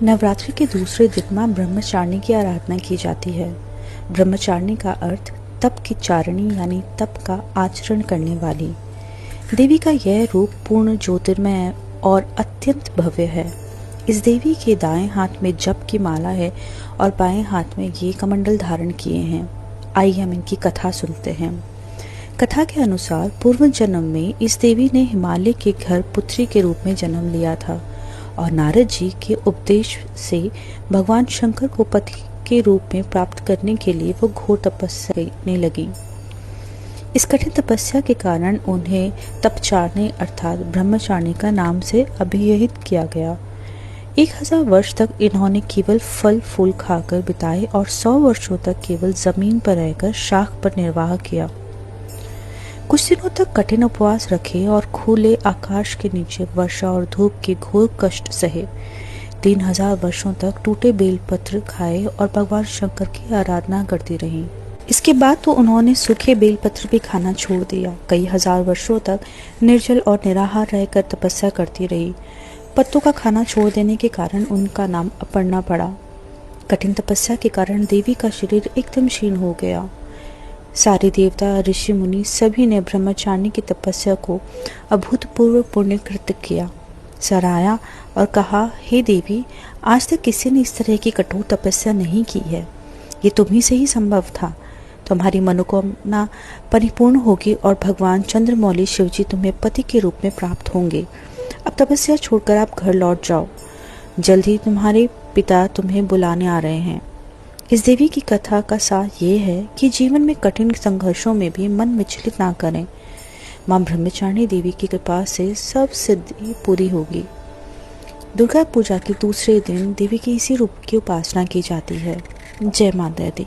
नवरात्रि के दूसरे दिन मां ब्रह्मचारिणी की आराधना की जाती है। ब्रह्मचारिणी का अर्थ तप की चारिणी यानी तप का आचरण करने वाली। देवी का यह रूप पूर्ण ज्योतिर्मय और अत्यंत भव्य है। इस देवी के दाएं हाथ में जप की माला है और बाएं हाथ में ये कमंडल धारण किए हैं। आइए हम इनकी कथा सुनते हैं। कथा के अनुसार पूर्व जन्म में इस देवी ने हिमालय के घर पुत्री के रूप में जन्म लिया था और नारद जी के उपदेश से भगवान शंकर को पति के रूप में प्राप्त करने के लिए वो घोर तपस्या करने लगी। इस कठिन तपस्या के कारण उन्हें तपचारिणी अर्थात ब्रह्मचारिणी का नाम से अभिहित किया गया। 1000 वर्ष तक इन्होंने केवल फल फूल खाकर बिताए और 100 वर्षों तक केवल जमीन पर रहकर शाख पर निर्वाह किया। कुछ दिनों तक कठिन उपवास रखे और खुले आकाश के नीचे वर्षा और धूप के घोर कष्ट सहे। 3000 वर्षों तक टूटे बेलपत्र खाए और भगवान शंकर की आराधना करती रहीं। इसके बाद तो उन्होंने सूखे बेलपत्र भी खाना छोड़ दिया। कई हजार वर्षों तक निर्जल और निराहार रहकर तपस्या करती रही। पत्तों का खाना छोड़ देने के कारण उनका नाम अपर्णा पड़ा। कठिन तपस्या के कारण देवी का शरीर एकदम क्षीण हो गया। सारे देवता ऋषि मुनि सभी ने ब्रह्मचारिणी की तपस्या को अभूतपूर्व पुण्य कृत्य किया, सराहा और कहा, हे देवी, आज तक किसी ने इस तरह की कठोर तपस्या नहीं की है। ये तुम्ही से ही संभव था। तुम्हारी मनोकामना परिपूर्ण होगी और भगवान चंद्रमौली शिवजी तुम्हें पति के रूप में प्राप्त होंगे। अब तपस्या छोड़कर आप घर लौट जाओ। जल्द ही तुम्हारे पिता तुम्हें बुलाने आ रहे हैं। इस देवी की कथा का सार ये है कि जीवन में कठिन संघर्षों में भी मन विचलित ना करें। मां ब्रह्मचारिणी देवी की कृपा से सब सिद्धि पूरी होगी। दुर्गा पूजा के दूसरे दिन देवी के इसी रूप की उपासना की जाती है। जय माता दी।